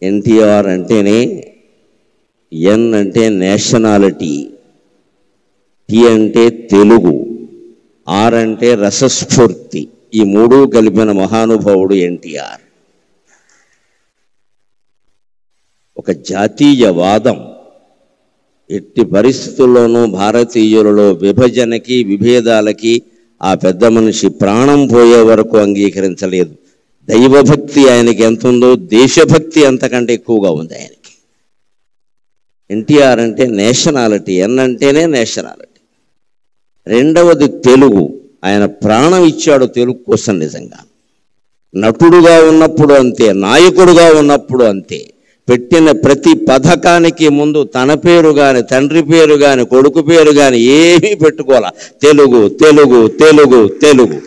ఎన్టీఆర్ అంటేనే ఎన్ అంటే nationality, T అంటే తెలుగు, ఆర్ అంటే రసస్ఫూర్తి. ఈ మూడు కలిపిన మహానుభావుడు ఎన్టీఆర్. ఒక జాతీయవాదం ఎట్టి పరిస్థితుల్లోనూ భారతీయులలో విభజనకి విభేదాలకి ఆ పెద్ద మనిషి ప్రాణం పోయే వరకు అంగీకరించలేదు. దైవభక్తి ఆయనకి ఎంత ఉందో దేశభక్తి అంతకంటే ఎక్కువగా ఉంది ఆయనకి. ఎన్టీఆర్ అంటే నేషనాలిటీ, ఎన్ అంటేనే నేషనాలిటీ. రెండవది తెలుగు. ఆయన ప్రాణం ఇచ్చాడు తెలుగు కోసం. నిజంగా నటుడుగా ఉన్నప్పుడు అంతే, నాయకుడుగా ఉన్నప్పుడు అంతే. పెట్టిన ప్రతి పథకానికి ముందు తన పేరు కానీ తండ్రి పేరు కానీ కొడుకు పేరు కానీ ఏమీ పెట్టుకోవాల. తెలుగు తెలుగు తెలుగు తెలుగు.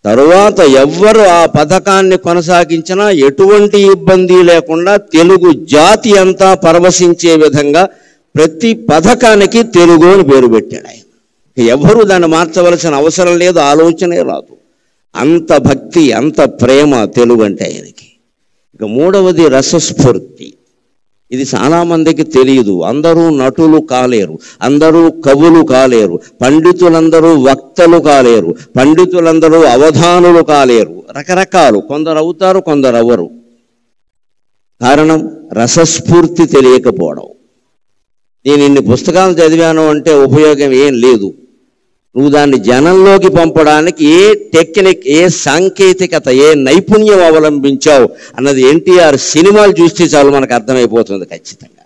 తరువాత ఎవ్వరు ఆ పథకాన్ని కొనసాగించినా ఎటువంటి ఇబ్బంది లేకుండా తెలుగు జాతి అంతా పరవశించే విధంగా ప్రతి పథకానికి తెలుగు అని పేరు పెట్టాడు ఆయన. ఎవరు దాన్ని మార్చవలసిన అవసరం లేదు, ఆలోచనే రాదు. అంత భక్తి, అంత ప్రేమ తెలుగు అంటే ఆయనకి. ఇక మూడవది రసస్ఫూర్తి. ఇది చాలామందికి తెలియదు. అందరూ నటులు కాలేరు, అందరూ కవులు కాలేరు, పండితులందరూ వక్తలు కాలేరు, పండితులందరూ అవధానులు కాలేరు. రకరకాలు, కొందరు అవుతారు, కొందరు అవ్వరు. కారణం రసస్ఫూర్తి తెలియకపోవడం. నేను ఇన్ని పుస్తకాలు చదివాను అంటే ఉపయోగం ఏం లేదు. నువ్వు దాన్ని జనంలోకి పంపడానికి ఏ టెక్నిక్, ఏ సాంకేతికత, ఏ నైపుణ్యం అవలంబించావు అన్నది ఎన్టీఆర్ సినిమాలు చూస్తే చాలు మనకు అర్థమైపోతుంది ఖచ్చితంగా.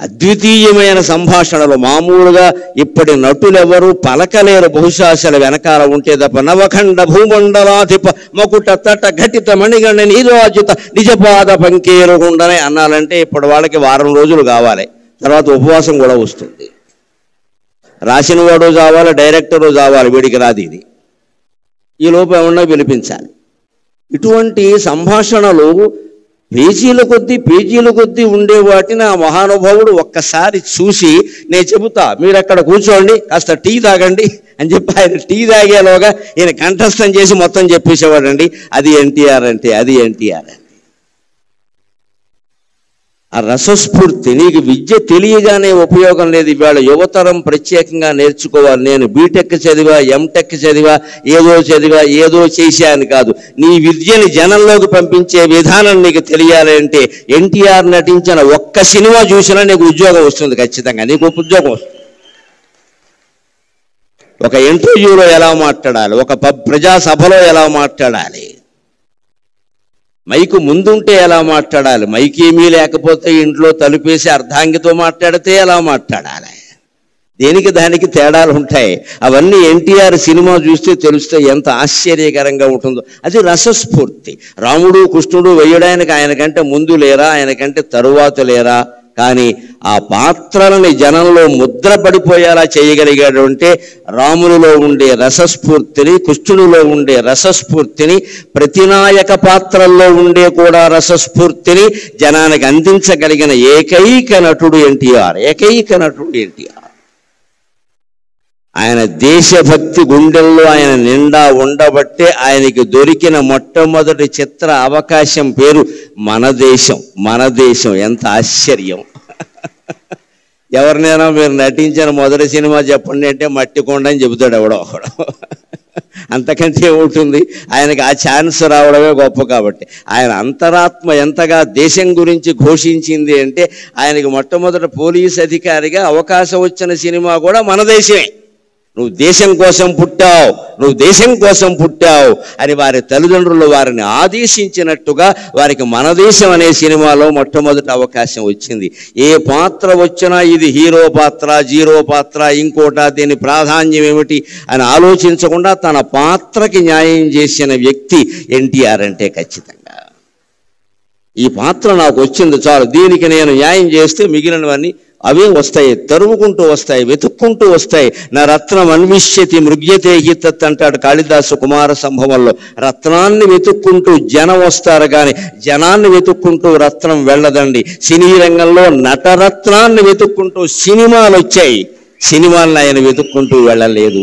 అద్వితీయమైన సంభాషణలు. మామూలుగా ఇప్పటి నటులెవరూ పలకలేరు. బహుశా అసలు వెనకాల ఉంటే తప్ప. నవఖండ భూమండలాధిప మకుట తట ఘటిత మణిగండ నీరాజిత నిజపాద పంకేరుగుండనే అన్నాలంటే ఇప్పటి వాళ్ళకి వారం రోజులు కావాలి, తర్వాత ఉపవాసం కూడా వస్తుంది. రాసిన వాడు చావాలి, డైరెక్టరు చావాలి, వీడికి రాదు ఇది. ఈ లోపు ఏమన్నా పిలిపించాలి. ఇటువంటి సంభాషణలు పేజీల కొద్దీ ఉండే వాటిని ఆ మహానుభావుడు ఒక్కసారి చూసి, నేను చెబుతా, మీరు అక్కడ కూర్చోండి, కాస్త టీ తాగండి అని చెప్పి ఆయన టీ తాగేలోగా ఈయన కంఠస్థం చేసి మొత్తం చెప్పేసేవాడండి. అది ఎన్టీఆర్ అంటే, అది ఎన్టీఆర్ అంటే. ఆ రసస్ఫూర్తి. నీకు విద్య తెలియగానే ఉపయోగం లేదు. ఇవాళ యువతరం ప్రత్యేకంగా నేర్చుకోవాలి. నేను బీటెక్ చదివా, ఎంటెక్ చదివా, ఏదో చేశాను కాదు. నీ విద్యని జనంలోకి పంపించే విధానం నీకు తెలియాలి అంటే ఎన్టీఆర్ నటించిన ఒక్క సినిమా చూసినా నీకు ఉద్యోగం వస్తుంది ఖచ్చితంగా. నీకు ఉద్యోగం వస్తుంది. ఒక ఇంటర్వ్యూలో ఎలా మాట్లాడాలి, ఒక ప్రజాసభలో ఎలా మాట్లాడాలి, మైకు ముందుంటే ఎలా మాట్లాడాలి, మైక్ ఏమీ లేకపోతే ఇంట్లో తలుపేసి అర్ధాంగితో మాట్లాడితే ఎలా మాట్లాడాలి, దేనికి దానికి తేడాలు ఉంటాయి. అవన్నీ ఎన్టీఆర్ సినిమా చూస్తే తెలుస్తాయి ఎంత ఆశ్చర్యకరంగా ఉంటుందో. అది రసస్ఫూర్తి. రాముడు కృష్ణుడు వేయడానికి ఆయనకంటే ముందు లేరా, ఆయనకంటే తరువాత లేరా, కానీ ఆ పాత్రలని జనంలో ముద్ర పడిపోయేలా చేయగలిగాడు అంటే రామునిలో ఉండే రసస్ఫూర్తిని, కృష్ణునిలో ఉండే రసస్ఫూర్తిని, ప్రతినాయక పాత్రల్లో ఉండే కూడా రసస్ఫూర్తిని జనానికి అందించగలిగిన ఏకైక నటుడు ఎన్టీఆర్. ఆయన దేశభక్తి గుండెల్లో ఆయన నిండా ఉండబట్టే ఆయనకి దొరికిన మొట్టమొదటి చిత్ర అవకాశం పేరు మన దేశం. ఎంత ఆశ్చర్యం. ఎవరినైనా మీరు నటించిన మొదటి సినిమా చెప్పండి అంటే మట్టి కొండ అని చెబుతాడు ఎవడో ఒకడు. అంతకంటే ఏముంటుంది. ఆయనకి ఆ ఛాన్స్ రావడమే గొప్ప. కాబట్టి ఆయన అంతరాత్మ ఎంతగా దేశం గురించి ఘోషించింది అంటే ఆయనకి మొట్టమొదటి పోలీస్ అధికారిగా అవకాశం వచ్చిన సినిమా కూడా మన దేశమే. నువ్వు దేశం కోసం పుట్టావు అని వారి తల్లిదండ్రులు వారిని ఆదేశించినట్టుగా వారికి మన దేశం అనే సినిమాలో మొట్టమొదటి అవకాశం వచ్చింది. ఏ పాత్ర వచ్చినా ఇది హీరో పాత్ర, జీరో పాత్ర, ఇంకోట, దీని ప్రాధాన్యం ఏమిటి అని ఆలోచించకుండా తన పాత్రకి న్యాయం చేసిన వ్యక్తి ఎన్టీఆర్ అంటే ఖచ్చితంగా. ఈ పాత్ర నాకు వచ్చింది చాలు, దీనికి నేను న్యాయం చేస్తే మిగిలినవన్నీ అవే వస్తాయి, తరుముకుంటూ వస్తాయి, వెతుక్కుంటూ వస్తాయి. నా రత్నం అన్విష్యతి మృగ్యతే హితత్ అంటాడు కాళిదాసు కుమార సంభవంలో. రత్నాన్ని వెతుక్కుంటూ జనం వస్తారు, కానీ జనాన్ని వెతుక్కుంటూ రత్నం వెళ్ళదండి. సినీ రంగంలో నటరత్నాన్ని వెతుక్కుంటూ సినిమాలు వచ్చాయి, సినిమాలను ఆయన వెతుక్కుంటూ వెళ్ళలేదు.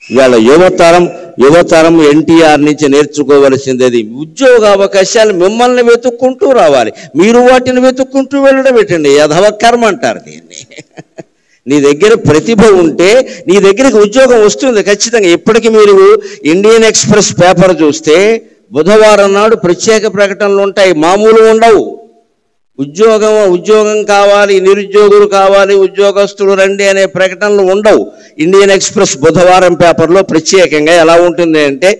ఇవాళ యువతరం యువతరం ఎన్టీఆర్ నుంచి నేర్చుకోవలసింది. ఉద్యోగ అవకాశాలు మిమ్మల్ని వెతుక్కుంటూ రావాలి, మీరు వాటిని వెతుక్కుంటూ వెళ్ళడం పెట్టండి. యధవ కర్మ అంటారు దీన్ని. నీ దగ్గర ప్రతిభ ఉంటే నీ దగ్గరికి ఉద్యోగం వస్తుంది ఖచ్చితంగా. ఇప్పటికీ మీరు ఇండియన్ ఎక్స్ప్రెస్ పేపర్ చూస్తే బుధవారం నాడు ప్రత్యేక ప్రకటనలు ఉంటాయి, మామూలు ఉండవు. ఉద్యోగం కావాలి, నిరుద్యోగులు కావాలి, ఉద్యోగస్తులు రండి అనే ప్రకటనలు ఉండవు. ఇండియన్ ఎక్స్ప్రెస్ బుధవారం పేపర్లో ప్రత్యేకంగా ఎలా ఉంటుంది అంటే,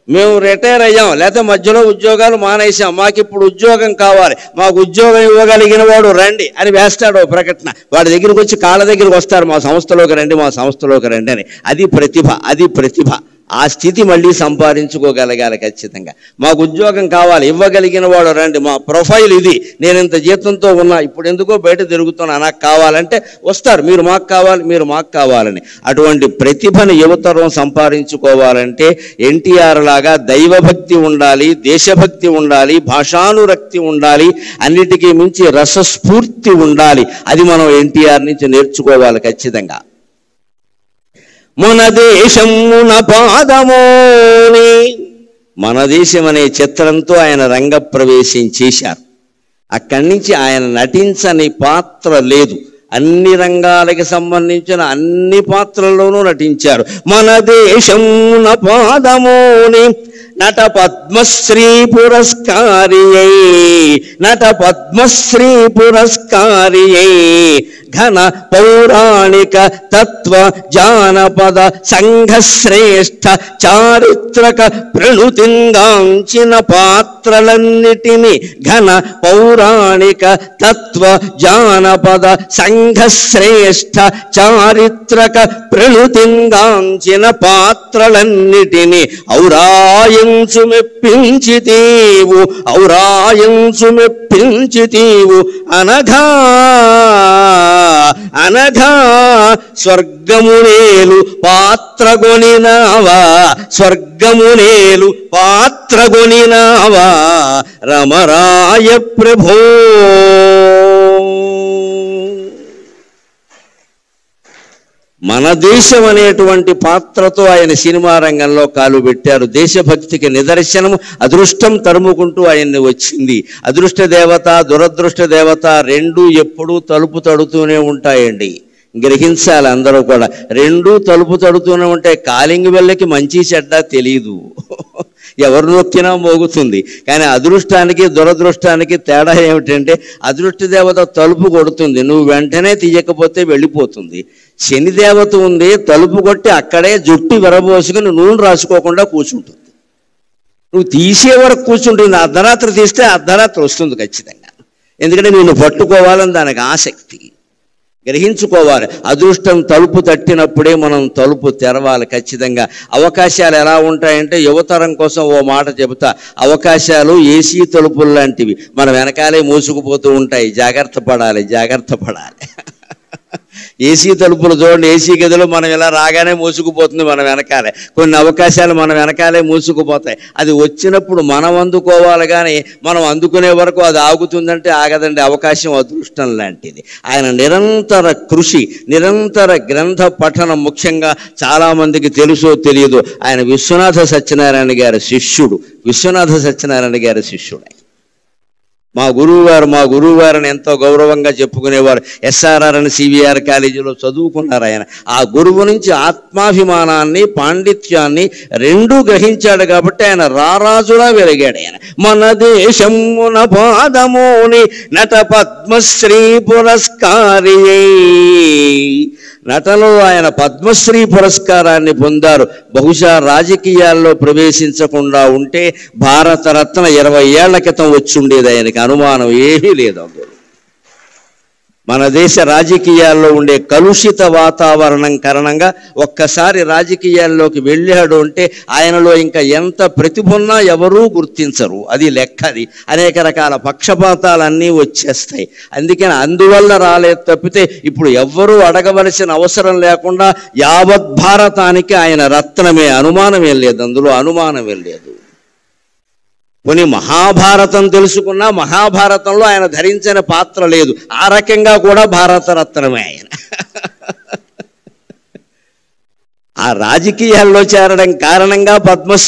మేము రిటైర్ అయ్యాం, లేకపోతే మధ్యలో ఉద్యోగాలు మానేసాం, మాకు ఇప్పుడు ఉద్యోగం కావాలి, మాకు ఉద్యోగం ఇవ్వగలిగిన వాడు రండి అని వేస్తాడు ప్రకటన. వాడి దగ్గరికి వచ్చి కాళ్ళ దగ్గరికి వస్తారు, మా సంస్థలోకి రండి, మా సంస్థలోకి రండి అని. అది ప్రతిభ, అది ప్రతిభ. ఆ స్థితి మళ్ళీ సంపాదించుకోగలగాలి ఖచ్చితంగా. మాకు ఉద్యోగం కావాలి, ఇవ్వగలిగిన వాడు రండి, మా ప్రొఫైల్ ఇది, నేను ఇంత జీతంతో ఉన్నా, ఇప్పుడు ఎందుకో బయట తిరుగుతున్నా, నాకు కావాలంటే వస్తారు, మీరు మాకు కావాలి, మీరు మాకు కావాలని. అటువంటి ప్రతిభను యువతరం సంపాదించుకోవాలంటే ఎన్టీఆర్ లాగా దైవభక్తి ఉండాలి, దేశభక్తి ఉండాలి, భాషానురక్తి ఉండాలి, అన్నిటికీ మించి రసస్ఫూర్తి ఉండాలి. అది మనం ఎన్టీఆర్ నుంచి నేర్చుకోవాలి ఖచ్చితంగా. మన దేశమున పాదమోని, మన దేశం అనే చిత్రంతో ఆయన రంగప్రవేశం చేశారు. అక్కడి నుంచి ఆయన నటించని పాత్ర లేదు, అన్ని రంగాలకి సంబంధించిన అన్ని పాత్రల్లోనూ నటించారు. మన దేశమున పాదమోని నట పద్మశ్రీ పురస్కారియై, నట పద్మశ్రీ పురస్కారియై, ఘన పౌరాణిక తత్వ జానపద సంఘశ్రేష్ఠ చారిత్రక ప్రణుతింగాంచిన పాత్రలన్నిటినీ, ఘన పౌరాణిక తత్వ జానపద సంఘశ్రేష్ఠ చారిత్రక ప్రణుతింగాంచిన పాత్రలన్నిటినీ ఔరాయించు మెప్పించితీవు, ఔరాయించు మెప్పించితీవు అనఘా అనఘా స్వర్గమునేలు పాత్రగొనినావా, స్వర్గమునేలు పాత్రగొనినావా రమరాయ ప్రభో. మన దేశం అనేటువంటి పాత్రతో ఆయన సినిమా రంగంలో కాలు పెట్టారు. దేశభక్తికి నిదర్శనం అదృష్టం తరుముకుంటూ ఆయన్ని వచ్చింది. అదృష్ట దేవత, దురదృష్ట దేవత రెండూ ఎప్పుడూ తలుపు తడుతూనే ఉంటాయండి. గ్రహించాలి అందరూ కూడా. రెండూ తలుపు తడుతూనే ఉంటాయి. కాలింగ్ బెల్లకి మంచి చెడ్డ తెలీదు, ఎవరు నొక్కినా మోగుతుంది. కానీ అదృష్టానికి దురదృష్టానికి తేడా ఏమిటంటే, అదృష్ట దేవత తలుపు కొడుతుంది, నువ్వు వెంటనే తీయకపోతే వెళ్ళిపోతుంది. శని దేవత ఉంది, తలుపు కొట్టి అక్కడే జుట్టు విరబోసుకుని నూనె రాసుకోకుండా కూర్చుంటుంది. నువ్వు తీసే వరకు కూర్చుంటుంది. అర్ధరాత్రి తీస్తే అర్ధరాత్రి వస్తుంది ఖచ్చితంగా, ఎందుకంటే నిన్ను పట్టుకోవాలని దానికి ఆసక్తి. గ్రహించుకోవాలి. అదృష్టం తలుపు తట్టినప్పుడే మనం తలుపు తెరవాలి ఖచ్చితంగా. అవకాశాలు ఎలా ఉంటాయంటే, యువతరం కోసం ఓ మాట చెబుతా. అవకాశాలు ఏసీ తలుపులు లాంటివి, మన వెనకాలే మూసుకుపోతూ ఉంటాయి. జాగ్రత్త పడాలి, జాగ్రత్త పడాలి. ఏసీ తలుపులు చూడండి, ఏసీ గదిలో మనం ఇలా రాగానే మూసుకుపోతుంది మన వెనకాలే. కొన్ని అవకాశాలు మన వెనకాలే మూసుకుపోతాయి. అది వచ్చినప్పుడు మనం అందుకోవాలి, కానీ మనం అందుకునే వరకు అది ఆగుతుందంటే ఆగదండి. అవకాశం అదృష్టం లాంటిది. ఆయన నిరంతర కృషి, నిరంతర గ్రంథ పఠనం ముఖ్యంగా చాలామందికి తెలుసో తెలియదు, ఆయన విశ్వనాథ సత్యనారాయణ గారి శిష్యుడు. విశ్వనాథ సత్యనారాయణ గారి శిష్యుడు. మా గురువు గారిని ఎంతో గౌరవంగా చెప్పుకునేవారు. ఎస్ఆర్ఆర్ అని సివిఆర్ కాలేజీలో చదువుకున్నారు ఆయన. ఆ గురువు నుంచి ఆత్మాభిమానాన్ని, పాండిత్యాన్ని రెండూ గ్రహించాడు కాబట్టి ఆయన రారాజులా వెలిగాడు ఆయన. మన దేశమున పాదమోని నట పద్మశ్రీ పురస్కారియై, నటలో ఆయన పద్మశ్రీ పురస్కారాన్ని పొందారు. బహుశా రాజకీయాల్లో ప్రవేశించకుండా ఉంటే భారతరత్న 20 ఏళ్ల క్రితం వచ్చుండేది ఆయనకి, అనుమానం ఏమీ లేదు అందులో. మన దేశ రాజకీయాల్లో ఉండే కలుషిత వాతావరణం కారణంగా ఒక్కసారి రాజకీయాల్లోకి వెళ్ళాడు అంటే ఆయనలో ఇంకా ఎంత ప్రతిభ ఉన్నా ఎవరూ గుర్తించరు. అది లెక్కది. అనేక రకాల పక్షపాతాలన్నీ వచ్చేస్తాయి. అందుకని అందువల్ల రాలేదు తప్పితే ఇప్పుడు ఎవ్వరూ అడగవలసిన అవసరం లేకుండా యావత్ భారతానికి ఆయన రత్నమే, అనుమానమేం లేదు, అందులో అనుమానమేం లేదు. కొన్ని మహాభారతం తెలుసుకున్నా మహాభారతంలో ఆయన ధరించిన పాత్ర లేదు. ఆ రకంగా కూడా భారతరత్నమే ఆయన. ఆ రాజకీయాల్లో చేరడం కారణంగా పద్మశ్రీ